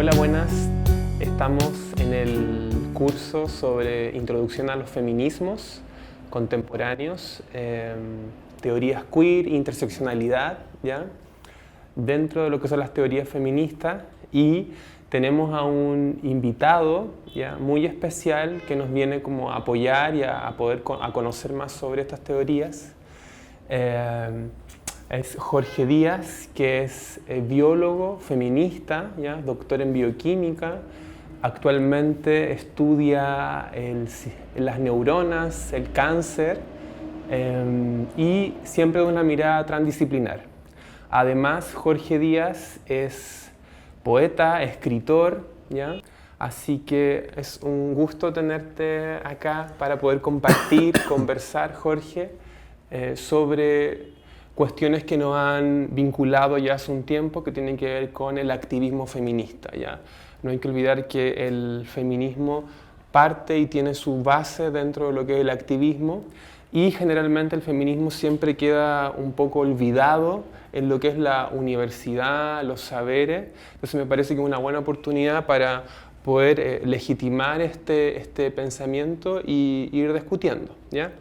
Hola, buenas. Estamos en el curso sobre Introducción a los Feminismos Contemporáneos, teorías queer, interseccionalidad, ¿ya? Dentro de lo que son las teorías feministas, y tenemos a un invitado, ¿ya?, muy especial que nos viene como a apoyar y a poder a conocer más sobre estas teorías. Es Jorge Díaz, que es biólogo, feminista, ¿ya?, doctor en bioquímica. Actualmente estudia las neuronas, el cáncer, y siempre de una mirada transdisciplinar. Además, Jorge Díaz es poeta, escritor, ¿ya? Así que es un gusto tenerte acá para poder compartir, conversar, Jorge, sobre cuestiones que nos han vinculado ya hace un tiempo, que tienen que ver con el activismo feminista, ¿ya? No hay que olvidar que el feminismo parte y tiene su base dentro de lo que es el activismo, y generalmente el feminismo siempre queda un poco olvidado en lo que es la universidad, los saberes. Entonces me parece que es una buena oportunidad para poder legitimar este pensamiento y ir discutiendo, ¿ya?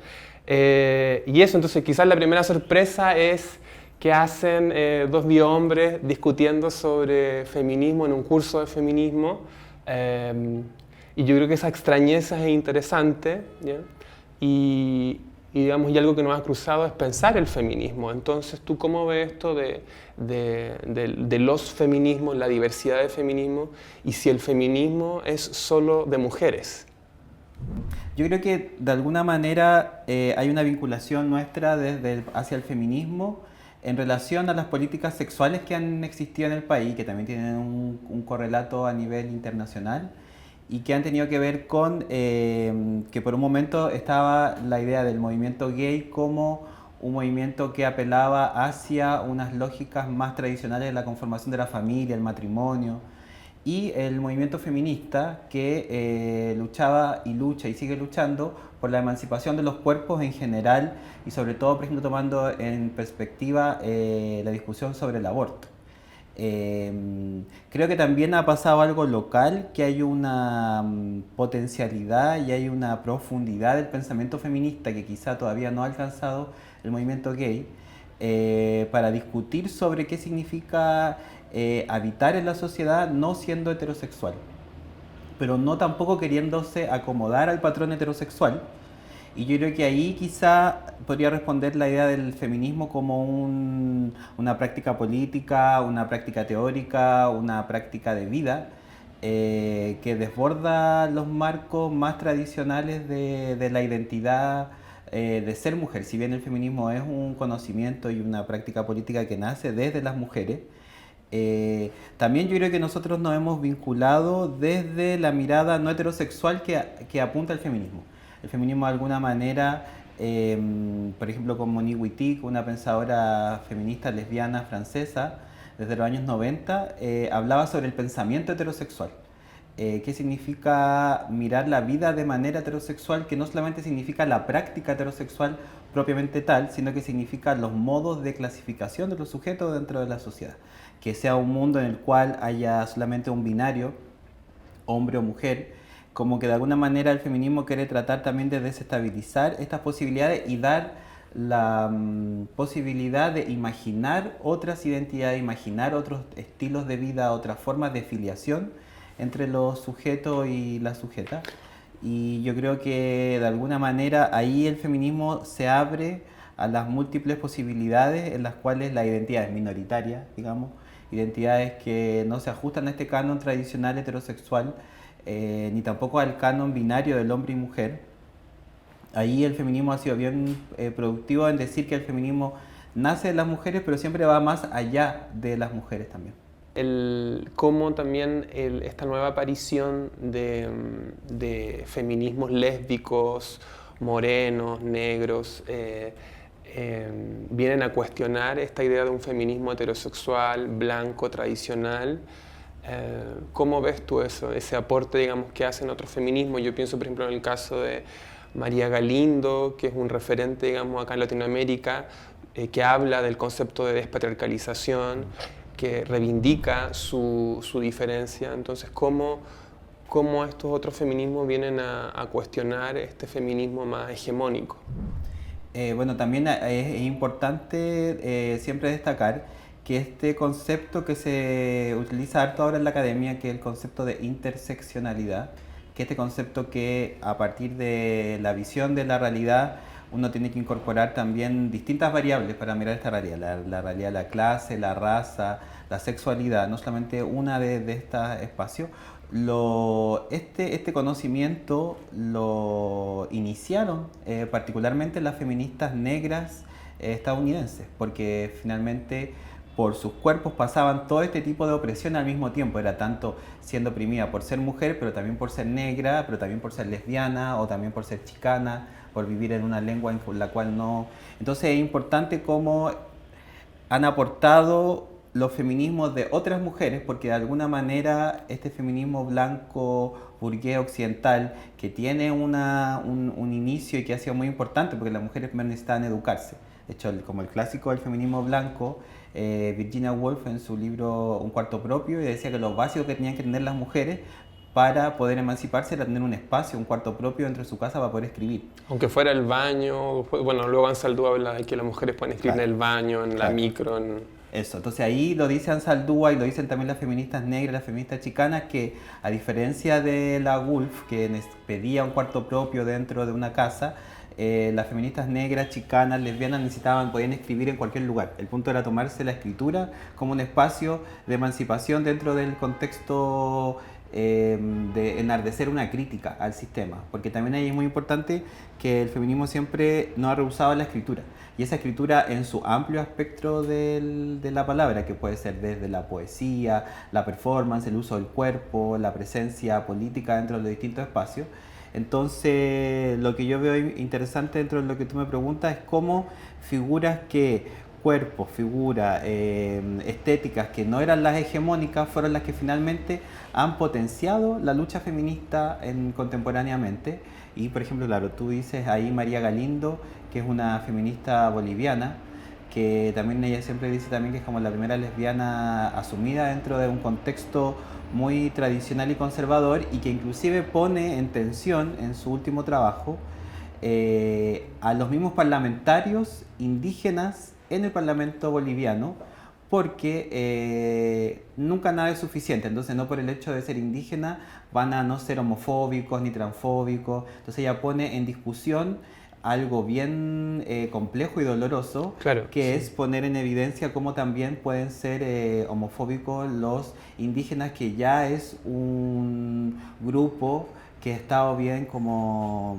Y eso, entonces quizás la primera sorpresa es que hacen dos biohombres discutiendo sobre feminismo en un curso de feminismo, y yo creo que esa extrañeza es interesante, ¿ya? Digamos, y algo que nos ha cruzado es pensar el feminismo. Entonces, ¿tú cómo ves esto de los feminismos, la diversidad de feminismos, y si el feminismo es solo de mujeres? Yo creo que de alguna manera hay una vinculación nuestra hacia el feminismo en relación a las políticas sexuales que han existido en el país, que también tienen un correlato a nivel internacional y que han tenido que ver con que por un momento estaba la idea del movimiento gay como un movimiento que apelaba hacia unas lógicas más tradicionales de la conformación de la familia, el matrimonio, y el movimiento feminista que luchaba y lucha y sigue luchando por la emancipación de los cuerpos en general y sobre todo, por ejemplo, tomando en perspectiva la discusión sobre el aborto. Creo que también ha pasado algo local, que hay una potencialidad y hay una profundidad del pensamiento feminista que quizá todavía no ha alcanzado el movimiento gay, para discutir sobre qué significa habitar en la sociedad no siendo heterosexual, pero no tampoco queriéndose acomodar al patrón heterosexual. Y yo creo que ahí quizá podría responder la idea del feminismo como una práctica política, una práctica teórica, una práctica de vida, que desborda los marcos más tradicionales de la identidad de ser mujer. Si bien el feminismo es un conocimiento y una práctica política que nace desde las mujeres, también yo creo que nosotros nos hemos vinculado desde la mirada no heterosexual que apunta al feminismo. El feminismo de alguna manera, por ejemplo con Monique Wittig, una pensadora feminista lesbiana francesa, desde los años 90, hablaba sobre el pensamiento heterosexual. ¿Qué significa mirar la vida de manera heterosexual? Que no solamente significa la práctica heterosexual propiamente tal, sino que significa los modos de clasificación de los sujetos dentro de la sociedad. Que sea un mundo en el cual haya solamente un binario, hombre o mujer, como que de alguna manera el feminismo quiere tratar también de desestabilizar estas posibilidades y dar la posibilidad de imaginar otras identidades, imaginar otros estilos de vida, otras formas de filiación entre los sujetos y la sujeta. Y yo creo que de alguna manera ahí el feminismo se abre a las múltiples posibilidades en las cuales la identidad es minoritaria, digamos, identidades que no se ajustan a este canon tradicional heterosexual, ni tampoco al canon binario del hombre y mujer. Ahí el feminismo ha sido bien productivo en decir que el feminismo nace de las mujeres, pero siempre va más allá de las mujeres también. Cómo también esta nueva aparición de feminismos lésbicos, morenos, negros, vienen a cuestionar esta idea de un feminismo heterosexual, blanco, tradicional. ¿Cómo ves tú eso, ese aporte, digamos, que hacen otros feminismos? Yo pienso, por ejemplo, en el caso de María Galindo, que es un referente, digamos, acá en Latinoamérica, que habla del concepto de despatriarcalización, que reivindica su diferencia. Entonces, ¿cómo estos otros feminismos vienen a cuestionar este feminismo más hegemónico? Bueno, también es importante siempre destacar que este concepto que se utiliza harto ahora en la academia, que es el concepto de interseccionalidad, que este concepto que a partir de la visión de la realidad uno tiene que incorporar también distintas variables para mirar esta realidad, la realidad de la clase, la raza, la sexualidad, no solamente una de estos espacios. Este conocimiento lo iniciaron particularmente las feministas negras estadounidenses, porque finalmente por sus cuerpos pasaban todo este tipo de opresión al mismo tiempo. Era tanto siendo oprimida por ser mujer, pero también por ser negra, pero también por ser lesbiana o también por ser chicana, por vivir en una lengua en la cual no... Entonces es importante cómo han aportado los feminismos de otras mujeres, porque de alguna manera este feminismo blanco, burgués, occidental, que tiene un inicio y que ha sido muy importante, porque las mujeres necesitan educarse. De hecho, como el clásico del feminismo blanco, Virginia Woolf en su libro Un cuarto propio decía que lo básico que tenían que tener las mujeres para poder emanciparse era tener un espacio, un cuarto propio dentro de su casa para poder escribir. Aunque fuera el baño, bueno, luego Ansaldúa habla de que las mujeres pueden escribir en el baño, en la micro, Eso, entonces ahí lo dice Ansaldúa y lo dicen también las feministas negras, las feministas chicanas, que a diferencia de la Woolf, que pedía un cuarto propio dentro de una casa, las feministas negras, chicanas, lesbianas podían escribir en cualquier lugar. El punto era tomarse la escritura como un espacio de emancipación dentro del contexto de enardecer una crítica al sistema, porque también ahí es muy importante que el feminismo siempre no ha rehusado la escritura, y esa escritura en su amplio espectro de la palabra, que puede ser desde la poesía, la performance, el uso del cuerpo, la presencia política dentro de los distintos espacios. Entonces, lo que yo veo interesante dentro de lo que tú me preguntas es cómo cuerpos, figuras, estéticas que no eran las hegemónicas fueron las que finalmente han potenciado la lucha feminista contemporáneamente. Y por ejemplo, claro, tú dices ahí María Galindo, que es una feminista boliviana, que también ella siempre dice también que es como la primera lesbiana asumida dentro de un contexto muy tradicional y conservador, y que inclusive pone en tensión en su último trabajo a los mismos parlamentarios indígenas en el Parlamento boliviano, porque nunca nada es suficiente. Entonces, no por el hecho de ser indígena van a no ser homofóbicos ni transfóbicos. Entonces ella pone en discusión algo bien complejo y doloroso, claro, que es poner en evidencia cómo también pueden ser homofóbicos los indígenas, que ya es un grupo que ha estado bien como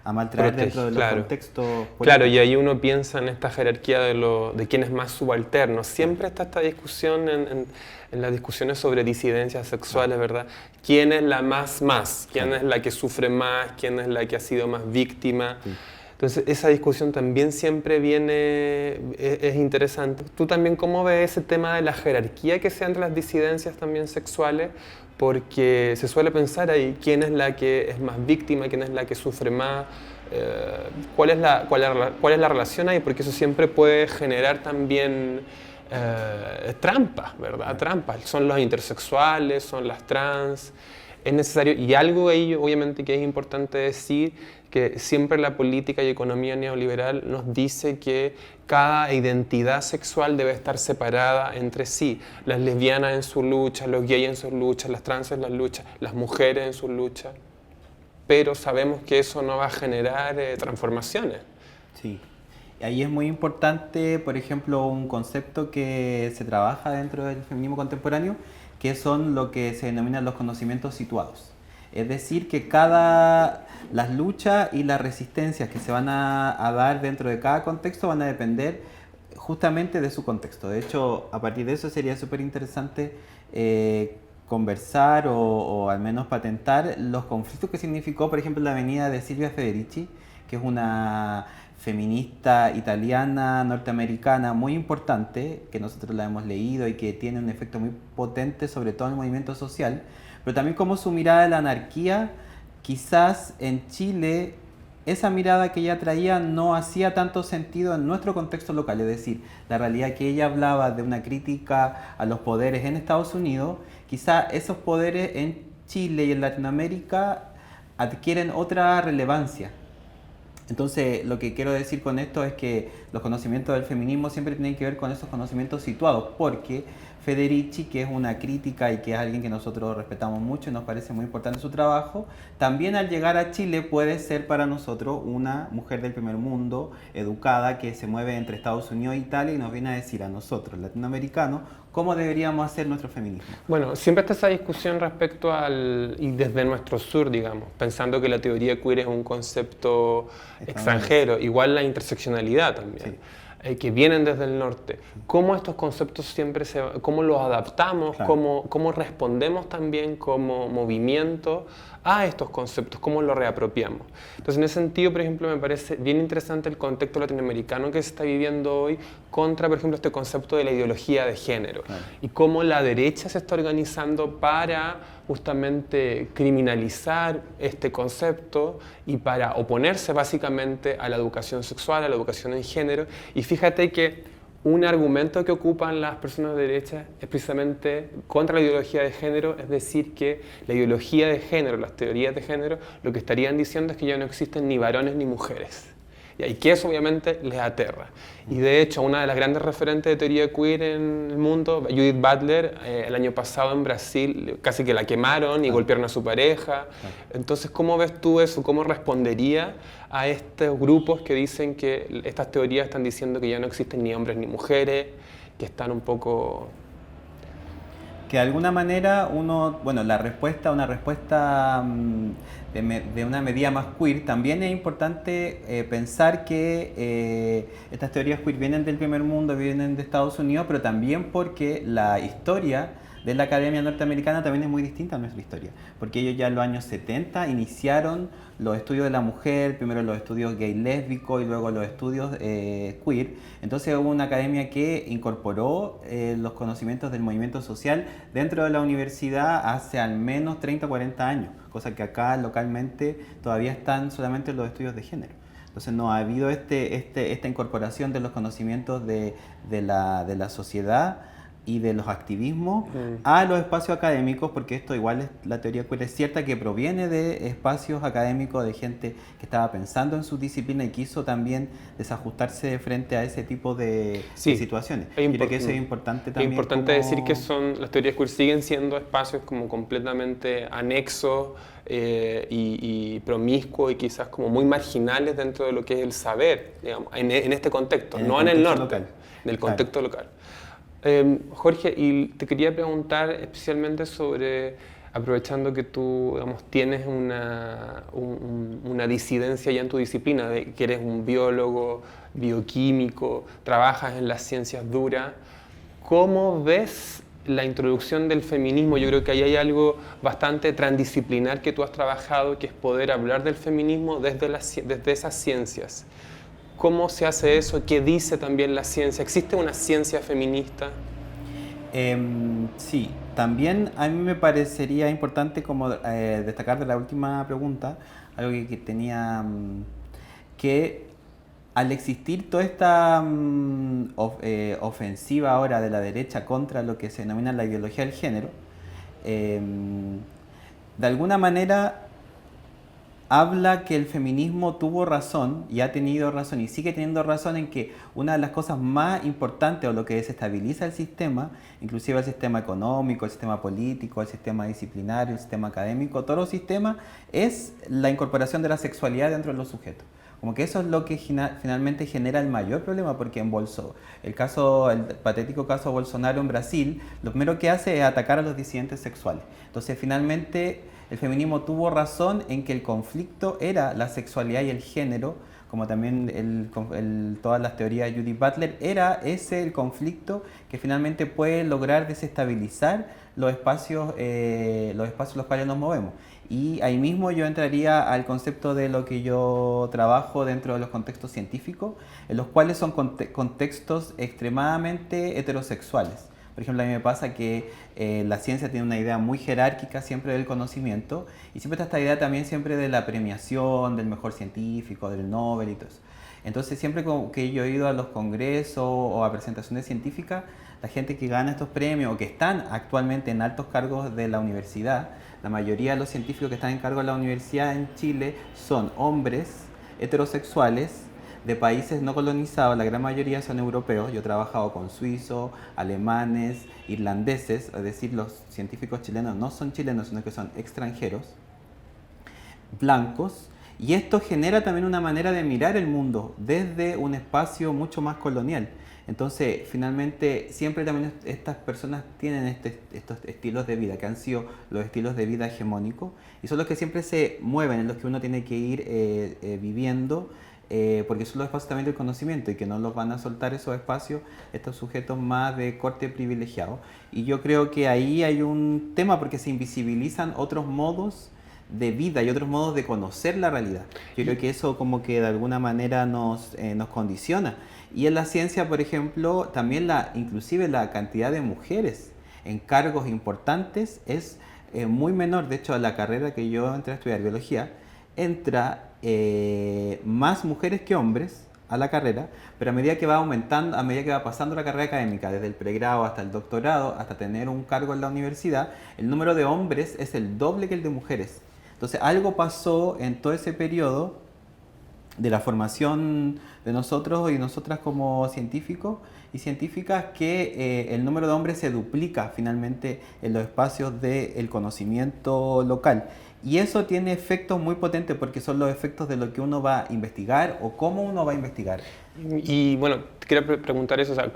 a maltratar dentro de los contextos políticos. Claro, y ahí uno piensa en esta jerarquía de quién es más subalterno. Siempre está esta discusión en las discusiones sobre disidencias sexuales, ¿verdad? ¿Quién es la más? ¿Quién es la que sufre más? ¿Quién es la que ha sido más víctima? Sí. Entonces, esa discusión también siempre es interesante. ¿Tú también cómo ves ese tema de la jerarquía que se da entre las disidencias también sexuales? Porque se suele pensar ahí quién es la que es más víctima, quién es la que sufre más, cuál es la relación ahí, porque eso siempre puede generar también trampas, ¿verdad? Trampas. Son los intersexuales, son las trans. Es necesario, y algo ahí obviamente que es importante decir, que siempre la política y economía neoliberal nos dice que cada identidad sexual debe estar separada entre sí. Las lesbianas en su lucha, los gays en sus luchas, las trans en las luchas, las mujeres en sus luchas. Pero sabemos que eso no va a generar transformaciones. Sí. Ahí es muy importante, por ejemplo, un concepto que se trabaja dentro del feminismo contemporáneo, que son lo que se denominan los conocimientos situados. Es decir, que las luchas y las resistencias que se van a dar dentro de cada contexto van a depender justamente de su contexto. De hecho, a partir de eso sería súper interesante conversar o al menos patentar los conflictos que significó, por ejemplo, la venida de Silvia Federici, que es una feminista italiana, norteamericana, muy importante, que nosotros la hemos leído y que tiene un efecto muy potente sobre todo en el movimiento social, pero también como su mirada de la anarquía quizás en Chile esa mirada que ella traía no hacía tanto sentido en nuestro contexto local, es decir, la realidad que ella hablaba de una crítica a los poderes en Estados Unidos, quizá esos poderes en Chile y en Latinoamérica adquieren otra relevancia. Entonces, lo que quiero decir con esto es que los conocimientos del feminismo siempre tienen que ver con esos conocimientos situados, porque Federici, que es una crítica y que es alguien que nosotros respetamos mucho y nos parece muy importante su trabajo, también al llegar a Chile puede ser para nosotros una mujer del primer mundo, educada, que se mueve entre Estados Unidos e Italia y nos viene a decir a nosotros, latinoamericanos, cómo deberíamos hacer nuestro feminismo. Bueno, siempre está esa discusión respecto y desde nuestro sur, digamos, pensando que la teoría queer es un concepto extranjero, igual la interseccionalidad también. Sí. Que vienen desde el norte. ¿Cómo estos conceptos cómo los adaptamos, claro, cómo respondemos también como movimiento a estos conceptos, cómo los reapropiamos? Entonces, en ese sentido, por ejemplo, me parece bien interesante el contexto latinoamericano que se está viviendo hoy contra, por ejemplo, este concepto de la ideología de género, claro, y cómo la derecha se está organizando para justamente criminalizar este concepto y para oponerse básicamente a la educación sexual, a la educación en género. Y fíjate que un argumento que ocupan las personas de derecha es precisamente contra la ideología de género, es decir, que la ideología de género, las teorías de género, lo que estarían diciendo es que ya no existen ni varones ni mujeres. Y que eso obviamente les aterra. Y de hecho, una de las grandes referentes de teoría queer en el mundo, Judith Butler, el año pasado en Brasil casi que la quemaron y golpearon a su pareja. Entonces, ¿cómo ves tú eso? ¿Cómo respondería a estos grupos que dicen que estas teorías están diciendo que ya no existen ni hombres ni mujeres, que están un poco... Que de alguna manera una respuesta de una medida más queer, también es importante pensar que estas teorías queer vienen del primer mundo, vienen de Estados Unidos, pero también porque la historia de la Academia Norteamericana también es muy distinta a nuestra historia, porque ellos ya en los años 70 iniciaron los estudios de la mujer, primero los estudios gay lésbico y luego los estudios queer. Entonces hubo una academia que incorporó los conocimientos del movimiento social dentro de la universidad hace al menos 30 o 40 años, cosa que acá localmente todavía están solamente los estudios de género. Entonces no ha habido esta incorporación de los conocimientos de la sociedad y de los activismos a los espacios académicos, porque esto igual la teoría queer es cierta que proviene de espacios académicos de gente que estaba pensando en su disciplina y quiso también desajustarse frente a ese tipo de situaciones. Creo que eso es importante también. Es importante decir que las teorías queer siguen siendo espacios como completamente anexos y promiscuos y quizás como muy marginales dentro de lo que es el saber, digamos, en este contexto, no en el norte, local, en el contexto local. Jorge, y te quería preguntar especialmente sobre, aprovechando que tú, digamos, tienes una disidencia ya en tu disciplina, de que eres un biólogo, bioquímico, trabajas en las ciencias duras, ¿cómo ves la introducción del feminismo? Yo creo que ahí hay algo bastante transdisciplinar que tú has trabajado, que es poder hablar del feminismo desde esas ciencias. ¿Cómo se hace eso? ¿Qué dice también la ciencia? ¿Existe una ciencia feminista? Sí, también a mí me parecería importante como destacar de la última pregunta, algo que tenía, que al existir toda esta ofensiva ahora de la derecha contra lo que se denomina la ideología del género, de alguna manera habla que el feminismo tuvo razón y ha tenido razón y sigue teniendo razón en que una de las cosas más importantes o lo que desestabiliza el sistema, inclusive el sistema económico, el sistema político, el sistema disciplinario, el sistema académico, todo el sistema, es la incorporación de la sexualidad dentro de los sujetos. Como que eso es lo que finalmente genera el mayor problema, porque en el patético caso Bolsonaro en Brasil, lo primero que hace es atacar a los disidentes sexuales. Entonces finalmente el feminismo tuvo razón en que el conflicto era la sexualidad y el género, como también todas las teorías de Judith Butler, era ese el conflicto que finalmente puede lograr desestabilizar los espacios en los cuales nos movemos. Y ahí mismo yo entraría al concepto de lo que yo trabajo dentro de los contextos científicos, en los cuales son contextos extremadamente heterosexuales. Por ejemplo, a mí me pasa que la ciencia tiene una idea muy jerárquica siempre del conocimiento y siempre está esta idea también siempre de la premiación, del mejor científico, del Nobel y todo eso. Entonces siempre que yo he ido a los congresos o a presentaciones científicas, la gente que gana estos premios o que están actualmente en altos cargos de la universidad, la mayoría de los científicos que están en cargo de la universidad en Chile son hombres heterosexuales de países no colonizados, la gran mayoría son europeos. Yo he trabajado con suizos, alemanes, irlandeses, es decir, los científicos chilenos no son chilenos, sino que son extranjeros, blancos, y esto genera también una manera de mirar el mundo desde un espacio mucho más colonial. Entonces, finalmente, siempre también estas personas tienen estos estilos de vida, que han sido los estilos de vida hegemónicos, y son los que siempre se mueven, en los que uno tiene que ir viviendo, porque son los espacios también del conocimiento, y que no los van a soltar esos espacios estos sujetos más de corte privilegiado. Y yo creo que ahí hay un tema, porque se invisibilizan otros modos de vida y otros modos de conocer la realidad. Yo creo que eso como que de alguna manera nos condiciona. Y en la ciencia, por ejemplo, también inclusive la cantidad de mujeres en cargos importantes es muy menor. De hecho, a la carrera que yo entré a estudiar, biología, entra más mujeres que hombres a la carrera, pero a medida que va aumentando, a medida que va pasando la carrera académica, desde el pregrado hasta el doctorado, hasta tener un cargo en la universidad, el número de hombres es el doble que el de mujeres. Entonces, algo pasó en todo ese periodo de la formación de nosotros y nosotras como científicos y científicas, que el número de hombres se duplica finalmente en los espacios del conocimiento local. Y eso tiene efectos muy potentes, porque son los efectos de lo que uno va a investigar o cómo uno va a investigar. Y bueno, te quería preguntar eso, o sea,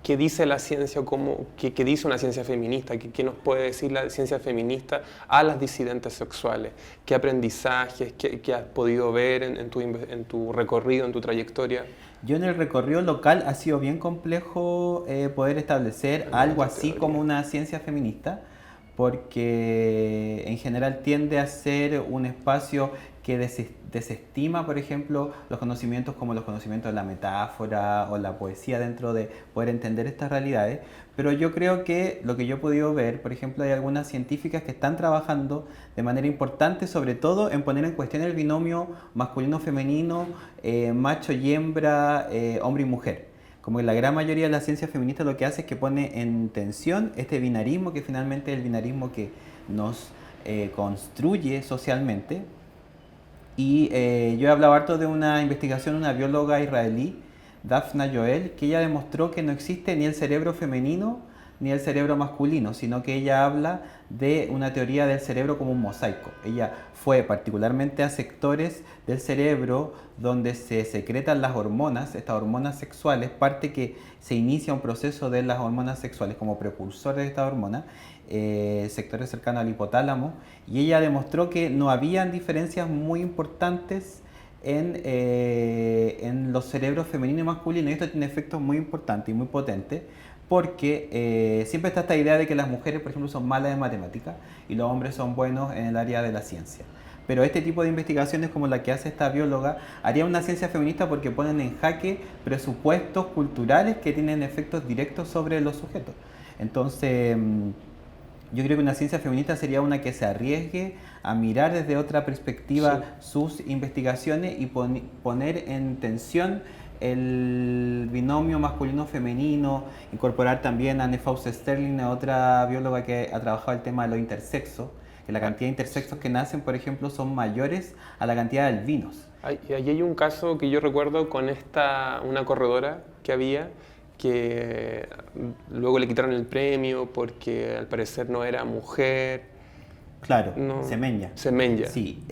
¿qué dice la ciencia o qué dice una ciencia feminista? ¿Qué nos puede decir la ciencia feminista a las disidentes sexuales? ¿Qué aprendizajes, qué has podido ver en tu recorrido, en tu trayectoria? Yo en el recorrido local ha sido bien complejo poder establecer algo así como una ciencia feminista, porque en general tiende a ser un espacio que desestima, por ejemplo, los conocimientos como los conocimientos de la metáfora o la poesía dentro de poder entender estas realidades. Pero yo creo que lo que yo he podido ver, por ejemplo, hay algunas científicas que están trabajando de manera importante, sobre todo en poner en cuestión el binomio masculino-femenino, macho y hembra, hombre y mujer. Como que la gran mayoría de la ciencia feminista lo que hace es que pone en tensión este binarismo, que finalmente es el binarismo que nos construye socialmente. Y yo he hablado harto de una investigación de una bióloga israelí, Daphna Joel, que ella demostró que no existe ni el cerebro femenino ni el cerebro masculino, sino que ella habla de una teoría del cerebro como un mosaico. Ella fue particularmente a sectores del cerebro donde se secretan las hormonas, estas hormonas sexuales, parte que se inicia un proceso de las hormonas sexuales como precursores de estas hormonas, sectores cercanos al hipotálamo, y ella demostró que no habían diferencias muy importantes en los cerebros femenino y masculino, y esto tiene efectos muy importantes y muy potentes, porque siempre está esta idea de que las mujeres, por ejemplo, son malas en matemáticas y los hombres son buenos en el área de la ciencia. Pero este tipo de investigaciones como la que hace esta bióloga haría una ciencia feminista, porque ponen en jaque presupuestos culturales que tienen efectos directos sobre los sujetos. Entonces, yo creo que una ciencia feminista sería una que se arriesgue a mirar desde otra perspectiva sus investigaciones y poner en tensión el binomio masculino-femenino, incorporar también a Anne Faust-Sterling, otra bióloga que ha trabajado el tema de los intersexos, que la cantidad de intersexos que nacen, por ejemplo, son mayores a la cantidad de albinos. Y ahí hay un caso que yo recuerdo con una corredora que había, que luego le quitaron el premio porque al parecer no era mujer. Claro, no, Semenya. Semenya. Sí,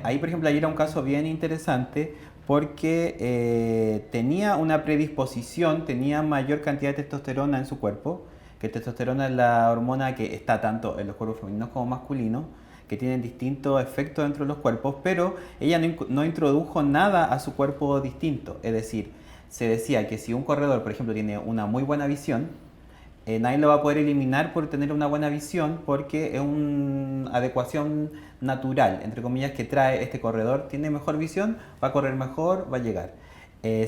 ahí por ejemplo ahí era un caso bien interesante, porque tenía una predisposición, tenía mayor cantidad de testosterona en su cuerpo, que testosterona es la hormona que está tanto en los cuerpos femeninos como masculinos, que tienen distintos efectos dentro de los cuerpos, pero ella no introdujo nada a su cuerpo distinto. Es decir, se decía que si un corredor, por ejemplo, tiene una muy buena visión, nadie lo va a poder eliminar por tener una buena visión, porque es una adecuación natural, entre comillas, que trae este corredor. Tiene mejor visión, va a correr mejor, va a llegar.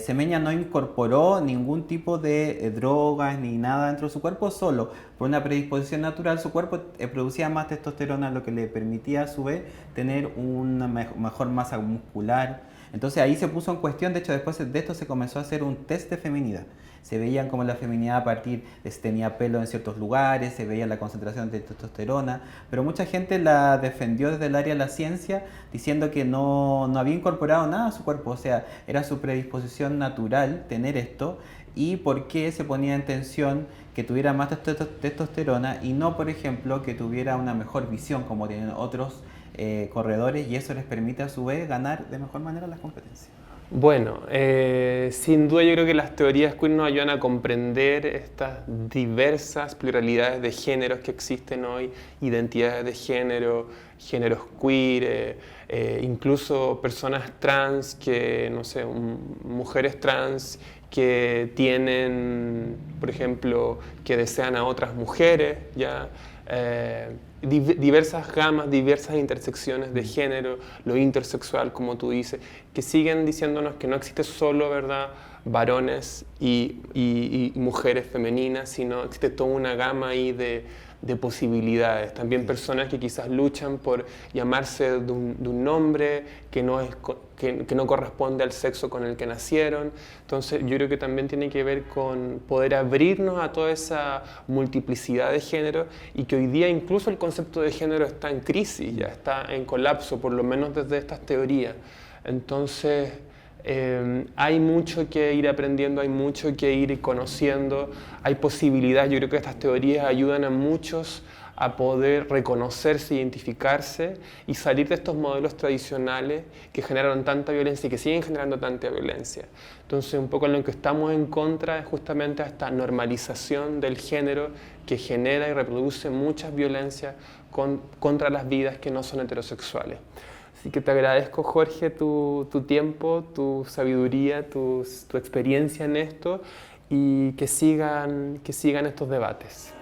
Semeña no incorporó ningún tipo de drogas ni nada dentro de su cuerpo, solo por una predisposición natural su cuerpo producía más testosterona, lo que le permitía a su vez tener una mejor masa muscular. Entonces ahí se puso en cuestión, de hecho después de esto se comenzó a hacer un test de feminidad. Se veían como la feminidad a partir de si tenía pelo en ciertos lugares, se veía la concentración de testosterona, pero mucha gente la defendió desde el área de la ciencia diciendo que no había incorporado nada a su cuerpo, o sea, era su predisposición natural tener esto y por qué se ponía en tensión que tuviera más testosterona y no, por ejemplo, que tuviera una mejor visión como tienen otros corredores y eso les permite a su vez ganar de mejor manera las competencias. Bueno, sin duda yo creo que las teorías queer nos ayudan a comprender estas diversas pluralidades de géneros que existen hoy, identidades de género, géneros queer, incluso personas trans que, no sé, mujeres trans que tienen, por ejemplo, que desean a otras mujeres, ¿ya? Diversas gamas, diversas intersecciones de género, lo intersexual, como tú dices, que siguen diciéndonos que no existe solo, ¿verdad?, varones y mujeres femeninas, sino existe toda una gama ahí de posibilidades. También personas que quizás luchan por llamarse de un nombre que no corresponde al sexo con el que nacieron. Entonces yo creo que también tiene que ver con poder abrirnos a toda esa multiplicidad de género y que hoy día incluso el concepto de género está en crisis, ya está en colapso, por lo menos desde estas teorías. Entonces hay mucho que ir aprendiendo, hay mucho que ir conociendo, hay posibilidades. Yo creo que estas teorías ayudan a muchos a poder reconocerse, identificarse y salir de estos modelos tradicionales que generaron tanta violencia y que siguen generando tanta violencia. Entonces, un poco en lo que estamos en contra es justamente esta normalización del género que genera y reproduce muchas violencias contra las vidas que no son heterosexuales. Así que te agradezco, Jorge, tu tiempo, tu sabiduría, tu experiencia en esto y que sigan estos debates.